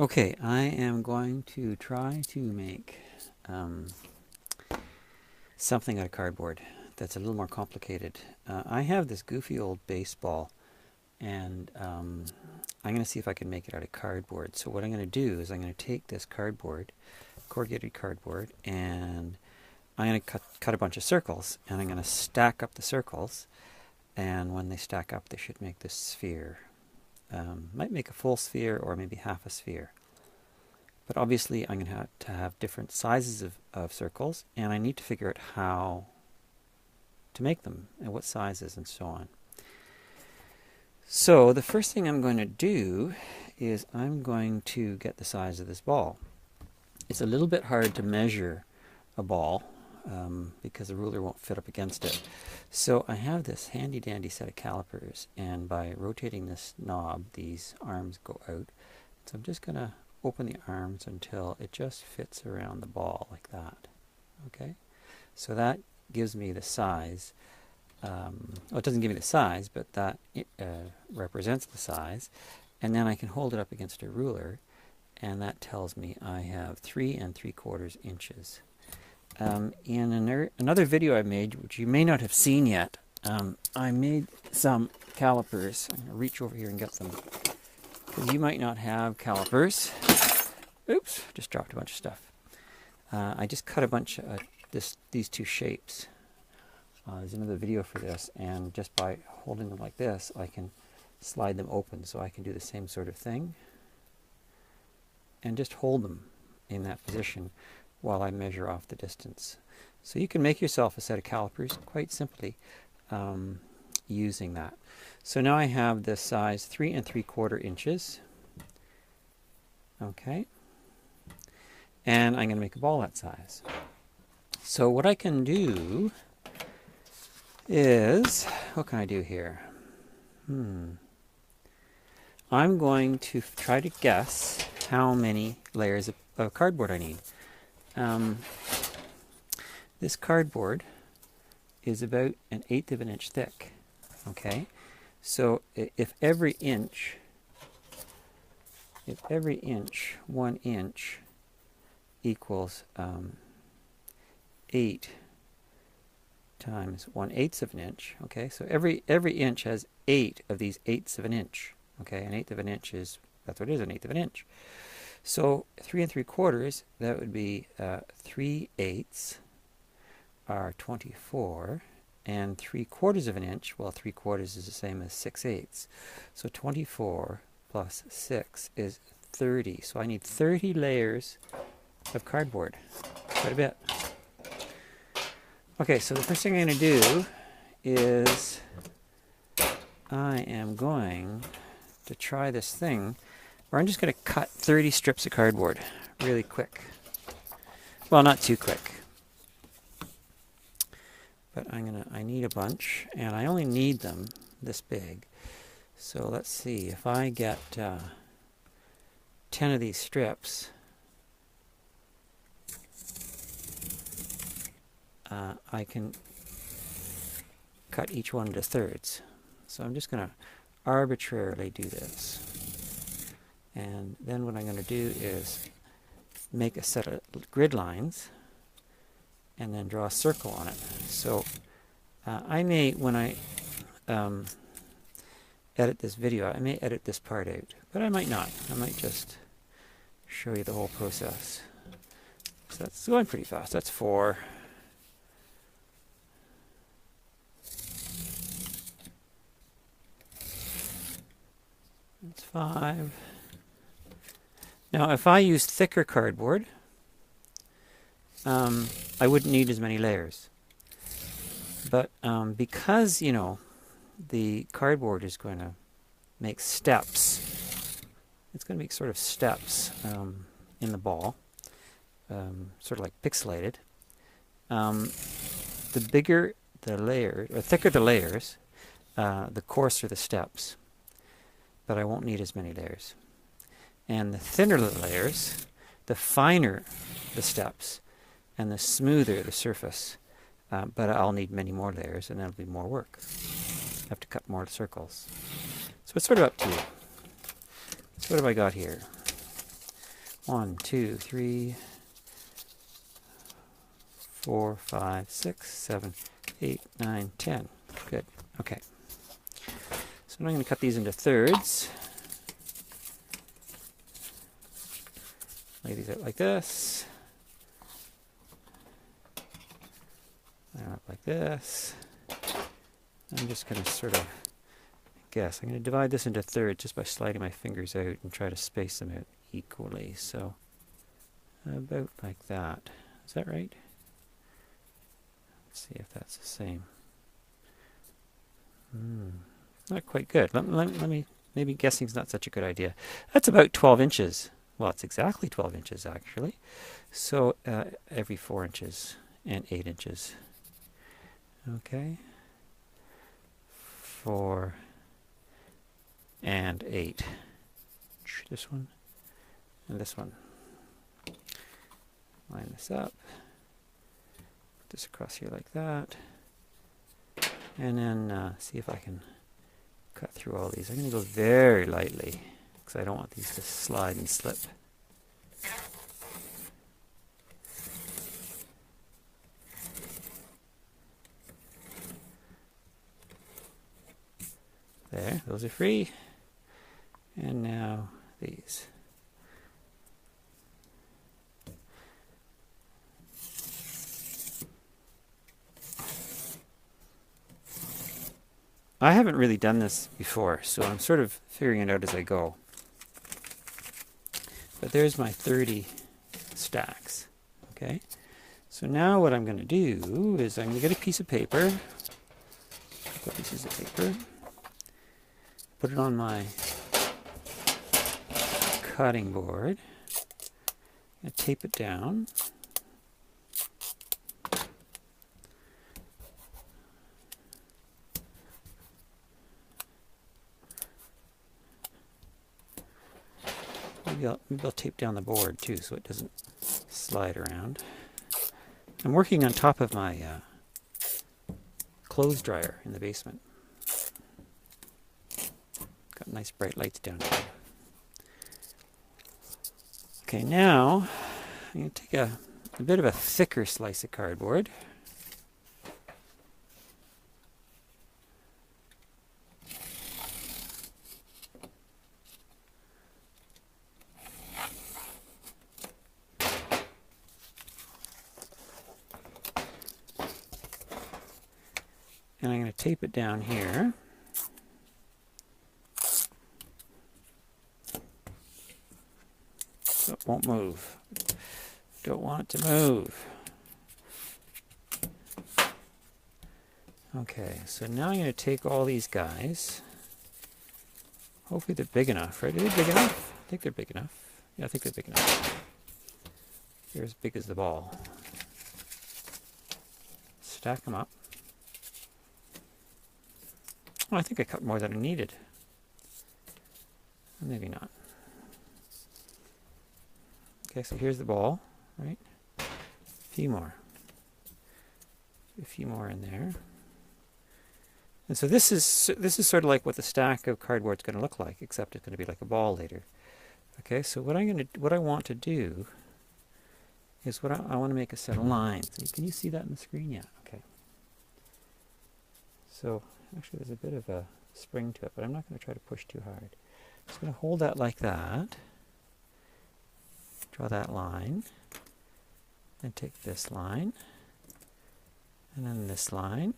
Okay, I am going to try to make something out of cardboard that's a little more complicated. I have this goofy old baseball, and I'm going to see if I can make it out of cardboard. So what I'm going to do is I'm going to take this cardboard, corrugated cardboard, and I'm going to cut a bunch of circles, and I'm going to stack up the circles, and when they stack up they should make this sphere. Might make a full sphere or maybe half a sphere. But obviously I'm going to have different sizes of circles, and I need to figure out how to make them and what sizes and so on. So the first thing I'm going to do is I'm going to get the size of this ball. It's a little bit hard to measure a ball because the ruler won't fit up against it. So I have this handy dandy set of calipers, and by rotating this knob these arms go out. So I'm just going to open the arms until it just fits around the ball like that. Okay, so that gives me the size. Well, it doesn't give me the size, but that represents the size. And then I can hold it up against a ruler, and that tells me I have 3 3/4 inches. In another video I made, which you may not have seen yet, I made some calipers. I'm going to reach over here and get them, because you might not have calipers. Oops, just dropped a bunch of stuff. I just cut a bunch of these two shapes. There's another video for this, and just by holding them like this, I can slide them open, so I can do the same sort of thing and just hold them in that position while I measure off the distance. So you can make yourself a set of calipers quite simply using that. So now I have this size 3 3/4 inches. Okay, and I'm going to make a ball that size. So what I can do is, what can I do here? I'm going to try to guess how many layers of cardboard I need. This cardboard is about 1/8 of an inch thick. Okay, so if every inch, 1 inch equals 8 times 1/8 of an inch. Okay, so every inch has 8 of these 1/8 of an inch. Okay, 1/8 of an inch is, that's what it is, 1/8 of an inch. So 3 3/4, that would be 3/8 are 24, and 3/4 of an inch, well, 3/4 is the same as 6/8. So 24 plus 6 is 30. So I need 30 layers of cardboard. Quite a bit. Okay, so the first thing I'm going to do is I am going to try this thing where I'm just going to cut 30 strips of cardboard really quick. Well, not too quick, but I need a bunch, and I only need them this big. So let's see, if I get 10 of these strips, I can cut each one into thirds. So I'm just going to arbitrarily do this. And then what I'm going to do is make a set of grid lines and then draw a circle on it. So I may, when I edit this video, I may edit this part out, but I might not. I might just show you the whole process. So that's going pretty fast. That's 4. That's 5. Now, if I use thicker cardboard, I wouldn't need as many layers. But because, you know, the cardboard is going to make steps, it's going to make sort of steps in the ball, sort of like pixelated. The bigger the layer, or thicker the layers, the coarser the steps. But I won't need as many layers. And the thinner the layers, the finer the steps, and the smoother the surface. But I'll need many more layers, and that'll be more work. I have to cut more circles. So it's sort of up to you. So what have I got here? 1, 2, 3, 4, 5, 6, 7, 8, 9, 10. Good. Okay. So now I'm going to cut these into thirds. Lay these out like this. And up like this. I'm just going to sort of guess. I'm going to divide this into thirds just by sliding my fingers out and try to space them out equally. So about like that. Is that right? Let's see if that's the same. Not quite good. Let me, maybe guessing's not such a good idea. That's about 12 inches. Well, it's exactly 12 inches actually. So every 4 inches and 8 inches. Okay. 4 and 8. This one and this one. Line this up. Put this across here like that. And then see if I can cut through all these. I'm going to go very lightly because I don't want these to slide and slip. There, those are free. And now these. I haven't really done this before, so I'm sort of figuring it out as I go. But there's my 30 stacks. Okay, so now what I'm going to do is I'm going to get a piece of paper, a couple pieces of paper, put it on my cutting board, and tape it down. Maybe I'll tape down the board too so it doesn't slide around. I'm working on top of my clothes dryer in the basement. Got nice bright lights down here. Okay, now I'm going to take a bit of a thicker slice of cardboard. And I'm going to tape it down here. So it won't move. Don't want it to move. Okay, so now I'm going to take all these guys. Hopefully they're big enough, right? Are they big enough? I think they're big enough. Yeah, I think they're big enough. They're as big as the ball. Stack them up. Oh, I think I cut more than I needed. Maybe not. Okay, so here's the ball, right? A few more. A few more in there. And so this is sort of like what the stack of cardboard is going to look like, except it's going to be like a ball later. Okay, so what I want to do is I want to make a set of lines. Can you see that on the screen? Yeah. Okay. So actually, there's a bit of a spring to it, but I'm not going to try to push too hard. I'm just going to hold that like that. Draw that line. Then take this line. And then this line.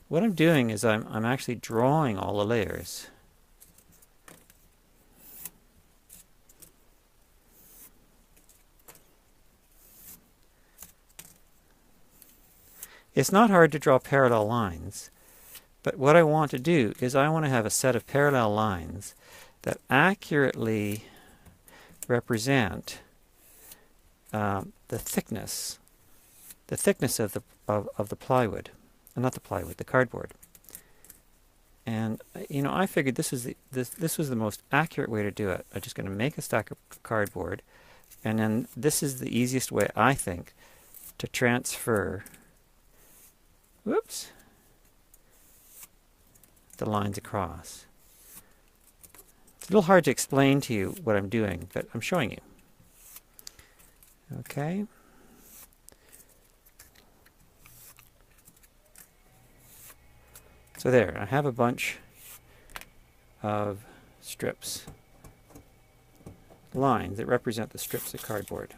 What I'm doing is I'm actually drawing all the layers. It's not hard to draw parallel lines, but what I want to do is I want to have a set of parallel lines that accurately represent the thickness of the plywood, not the plywood, the cardboard. And you know, I figured this was the most accurate way to do it. I'm just going to make a stack of cardboard, and then this is the easiest way, I think, to transfer. Whoops. The lines across. It's a little hard to explain to you what I'm doing, but I'm showing you. Okay. So there, I have a bunch of strips, lines that represent the strips of cardboard.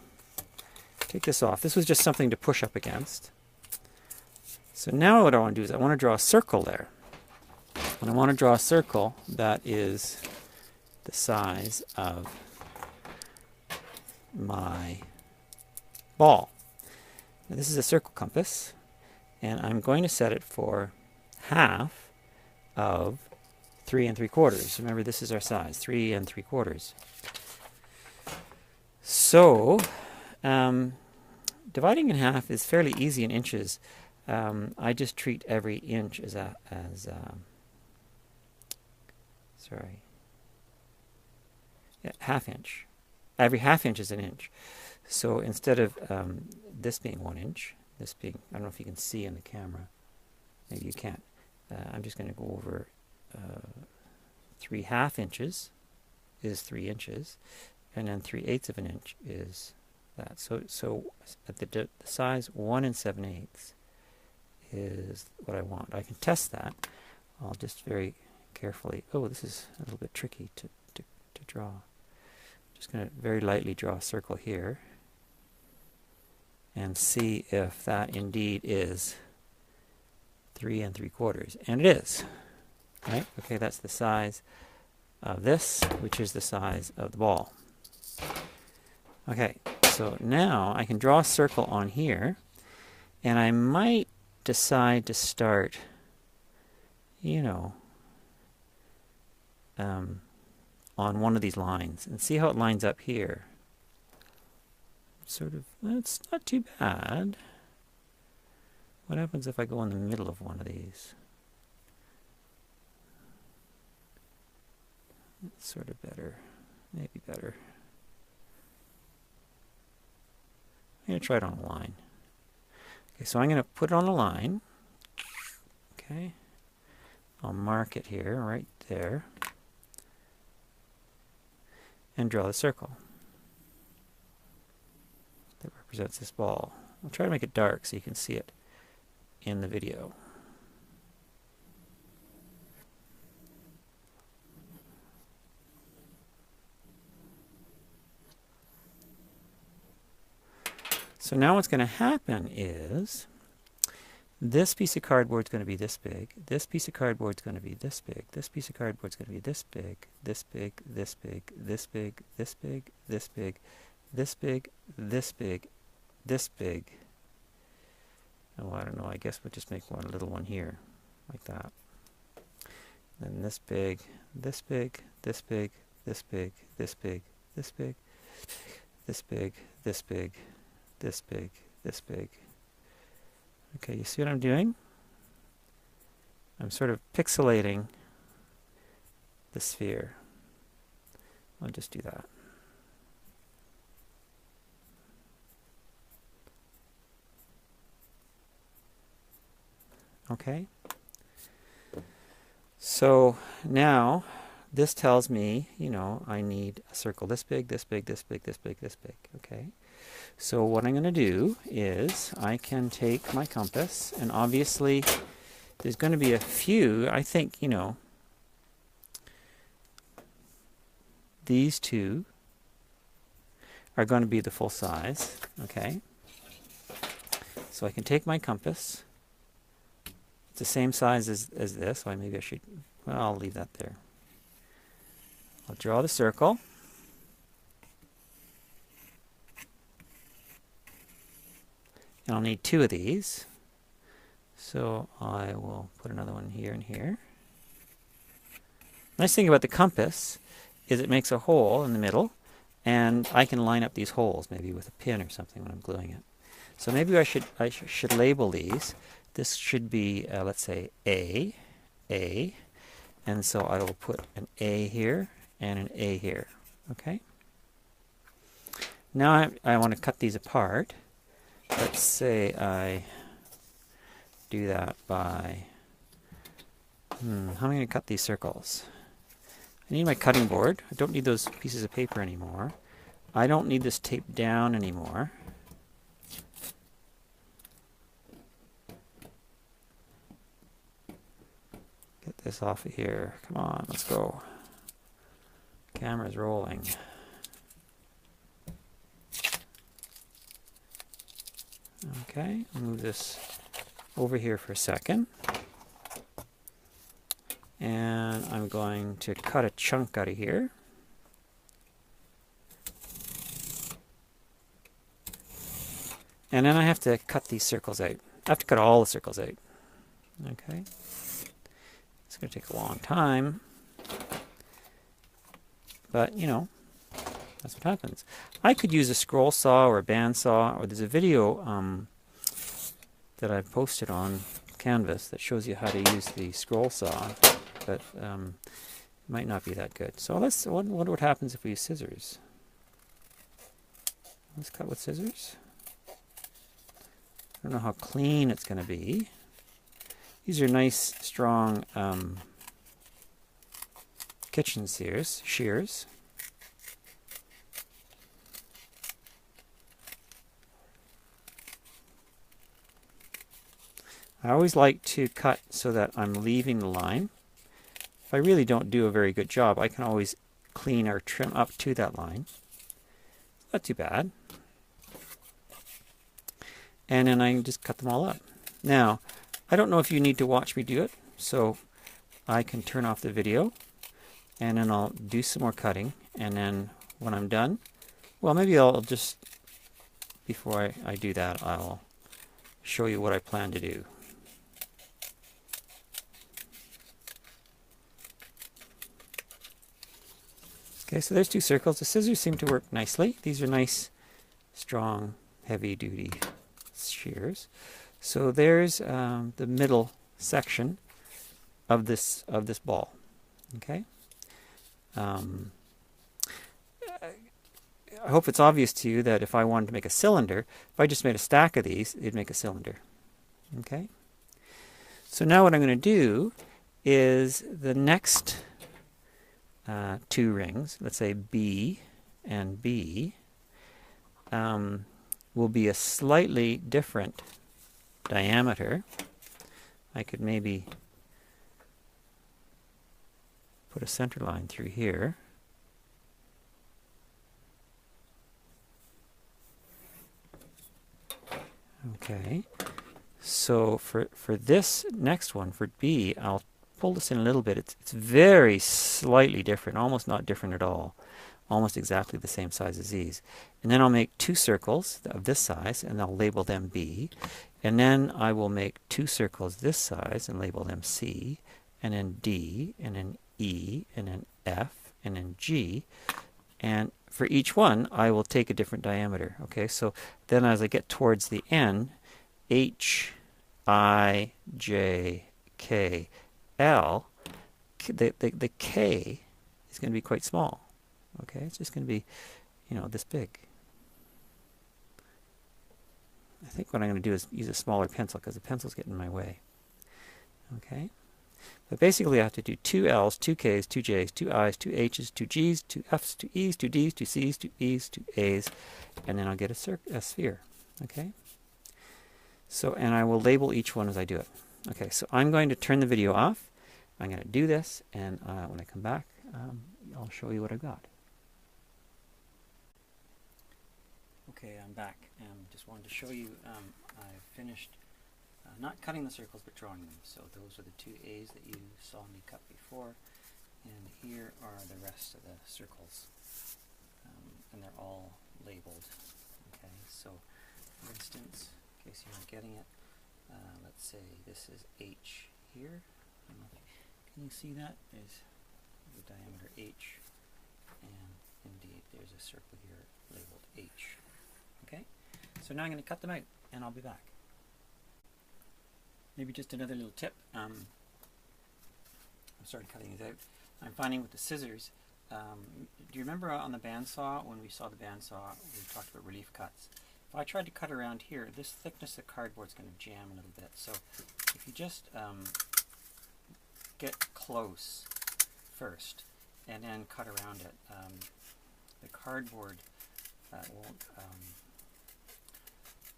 Take this off. This was just something to push up against. So now what I want to do is I want to draw a circle there. And I want to draw a circle that is the size of my ball. Now this is a circle compass, and I'm going to set it for half of 3 3/4. Remember, this is our size, 3 3/4. So, dividing in half is fairly easy in inches. I just treat every inch as half inch. Every half inch is an inch. So instead of this being 1 inch, this being, I don't know if you can see in the camera, maybe you can't. I'm just going to go over 3/2 inches is 3 inches, and then 3/8 of an inch is that. So at the size 1 7/8 is what I want. I can test that. I'll just very carefully. Oh, this is a little bit tricky to draw. Just going to very lightly draw a circle here and see if that indeed is 3 3/4, and it is. Right? Okay, that's the size of this, which is the size of the ball. Okay, so now I can draw a circle on here, and I might decide to start, you know, on one of these lines and see how it lines up here. Sort of, that's not too bad. What happens if I go in the middle of one of these? It's sort of better, maybe better. I'm going to try it on a line. Okay, so I'm going to put it on a line. Okay, I'll mark it here, right there, and draw the circle that represents this ball. I'll try to make it dark so you can see it in the video. So now what's going to happen is this piece of cardboard is going to be this big, this piece of cardboard is going to be this big, this piece of cardboard is going to be this big, this big, this big, this big, this big, this big, this big, this big, this big. Oh, I don't know, I guess we'll just make one little one here, like that. Then this big, this big, this big, this big, this big, this big, this big, this big, this big, this big. Okay, you see what I'm doing? I'm sort of pixelating the sphere. I'll just do that. Okay. So now this tells me, you know, I need a circle this big, this big, this big, this big, this big. Okay. So what I'm going to do is I can take my compass, and obviously there's going to be a few, I think, you know, these two are going to be the full size. Okay. So I can take my compass. It's the same size as this, so maybe I should, well, I'll leave that there. I'll draw the circle. And I'll need 2 of these. So I will put another one here and here. Nice thing about the compass is it makes a hole in the middle, and I can line up these holes maybe with a pin or something when I'm gluing it. So maybe I should label these. This should be, let's say, A, and so I will put an A here and an A here. Okay. Now I want to cut these apart. Let's say I do that by, how am I going to cut these circles? I need my cutting board. I don't need those pieces of paper anymore. I don't need this tape down anymore. Get this off of here. Come on, let's go. Camera's rolling. Okay, I'll move this over here for a second. And I'm going to cut a chunk out of here. And then I have to cut these circles out. I have to cut all the circles out. Okay. It's going to take a long time. But, you know, that's what happens. I could use a scroll saw or a band saw, or there's a video that I've posted on Canvas that shows you how to use the scroll saw, but it might not be that good. So let's wonder what happens if we use scissors. Let's cut with scissors. I don't know how clean it's going to be. These are nice, strong kitchen shears. I always like to cut so that I'm leaving the line. If I really don't do a very good job, I can always clean or trim up to that line. Not too bad. And then I can just cut them all up. Now, I don't know if you need to watch me do it, so I can turn off the video, and then I'll do some more cutting, and then when I'm done, well, maybe I'll just, before I do that, I'll show you what I plan to do. Okay, so there's two circles. The scissors seem to work nicely. These are nice, strong, heavy-duty shears. So there's the middle section of this ball. Okay. I hope it's obvious to you that if I wanted to make a cylinder, if I just made a stack of these, it'd make a cylinder. Okay. So now what I'm going to do is the next two rings, let's say B and B, will be a slightly different diameter. I could maybe put a center line through here. Okay, so for this next one, for B, I'll pull this in a little bit. It's very slightly different, almost not different at all. Almost exactly the same size as these. And then I'll make two circles of this size, and I'll label them B. And then I will make two circles this size and label them C, and then D, and then E, and then F, and then G. And for each one, I will take a different diameter. Okay, so then as I get towards the end, H, I, J, K, L, the K is going to be quite small. Okay, it's just going to be, you know, this big. I think what I'm going to do is use a smaller pencil because the pencil's getting in my way. Okay, but basically I have to do two L's, two K's, two J's, two I's, two H's, two G's, two F's, two E's, two D's, two C's, two E's, two A's, and then I'll get a sphere. Okay, so, and I will label each one as I do it. Okay, so I'm going to turn the video off. I'm going to do this, and when I come back, I'll show you what I've got. Okay, I'm back, and just wanted to show you I've finished not cutting the circles but drawing them. So those are the two A's that you saw me cut before, and here are the rest of the circles, and they're all labeled. Okay, so for instance, in case you're not getting it, let's say this is H here. I don't know if can you see that? There's the diameter H, and indeed there's a circle here labeled H. Okay, so now I'm going to cut them out, and I'll be back. Maybe just another little tip. I started cutting these out. I'm finding with the scissors, do you remember on the bandsaw, when we saw the bandsaw, we talked about relief cuts? If I tried to cut around here, this thickness of cardboard is going to jam a little bit. So if you just get close first, and then cut around it. The cardboard won't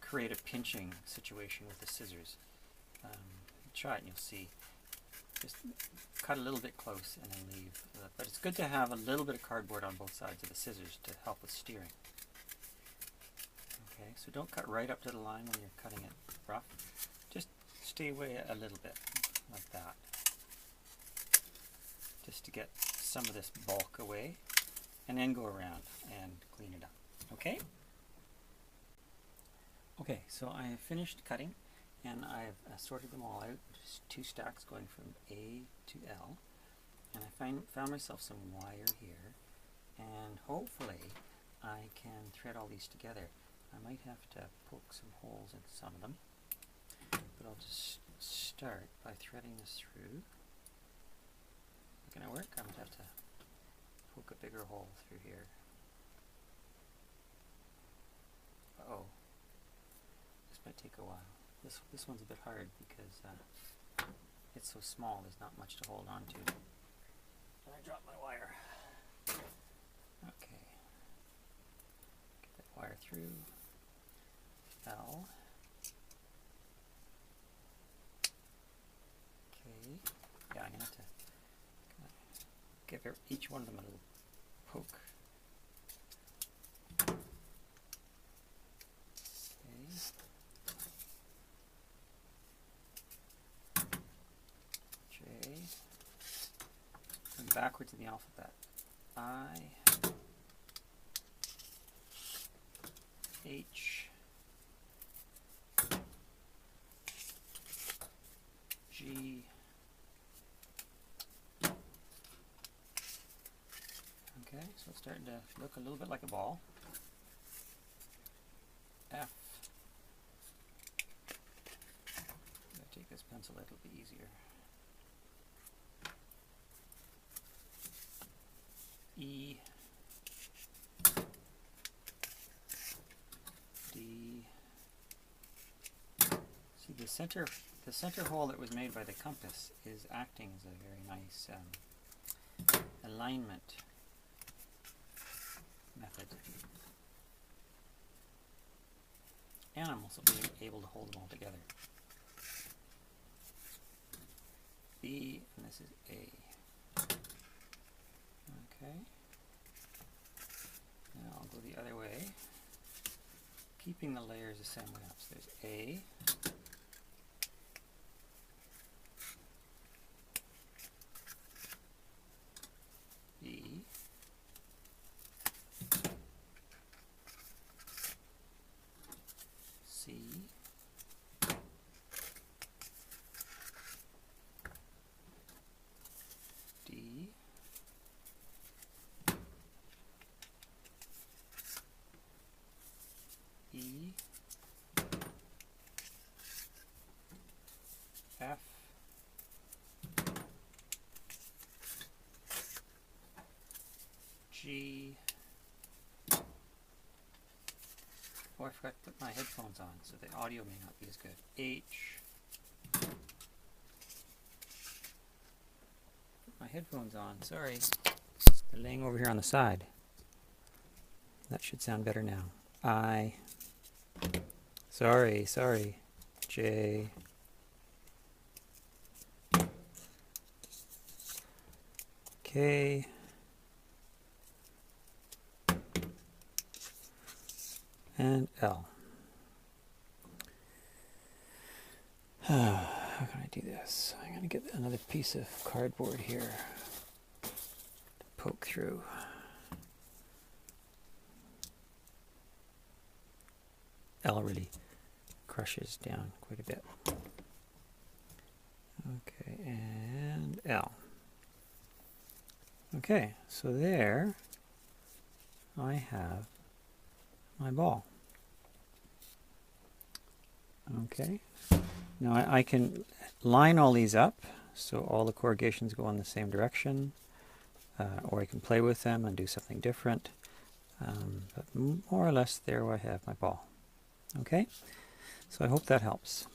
create a pinching situation with the scissors. Try it and you'll see. Just cut a little bit close and then leave. But it's good to have a little bit of cardboard on both sides of the scissors to help with steering. Okay, so don't cut right up to the line when you're cutting it rough. Just stay away a little bit, like that. Just to get some of this bulk away, and then go around and clean it up. Okay? Okay, so I have finished cutting, and I've sorted them all out. Just 2 stacks going from A to L, and I found myself some wire here, and hopefully I can thread all these together. I might have to poke some holes in some of them, but I'll just start by threading this through. Not gonna work. I might have to poke a bigger hole through here. Uh-oh. This might take a while. This one's a bit hard because it's so small, there's not much to hold on to. And I dropped my wire. Okay. Get that wire through. L. Okay. Yeah, I'm going to have to give each one of them a little poke. Backwards in the alphabet. I, H, G, okay, so it's starting to look a little bit like a ball. F, I'm going to take this pencil, it'll be easier. E, D. See, the center hole that was made by the compass is acting as a very nice alignment method. And I'm also being able to hold them all together. B, and this is A. Okay. Now I'll go the other way, keeping the layers the same way up. So there's A, B, C, D, E, F, G, oh, I forgot to put my headphones on, so the audio may not be as good. H, put my headphones on, sorry, they're laying over here on the side. That should sound better now. I, sorry, J, K, and L. How can I do this? I'm going to get another piece of cardboard here to poke through. L really crushes down quite a bit. Okay, and L. Okay, so there I have my ball. Okay, now I can line all these up so all the corrugations go in the same direction, or I can play with them and do something different, but more or less there I have my ball. Okay, so I hope that helps.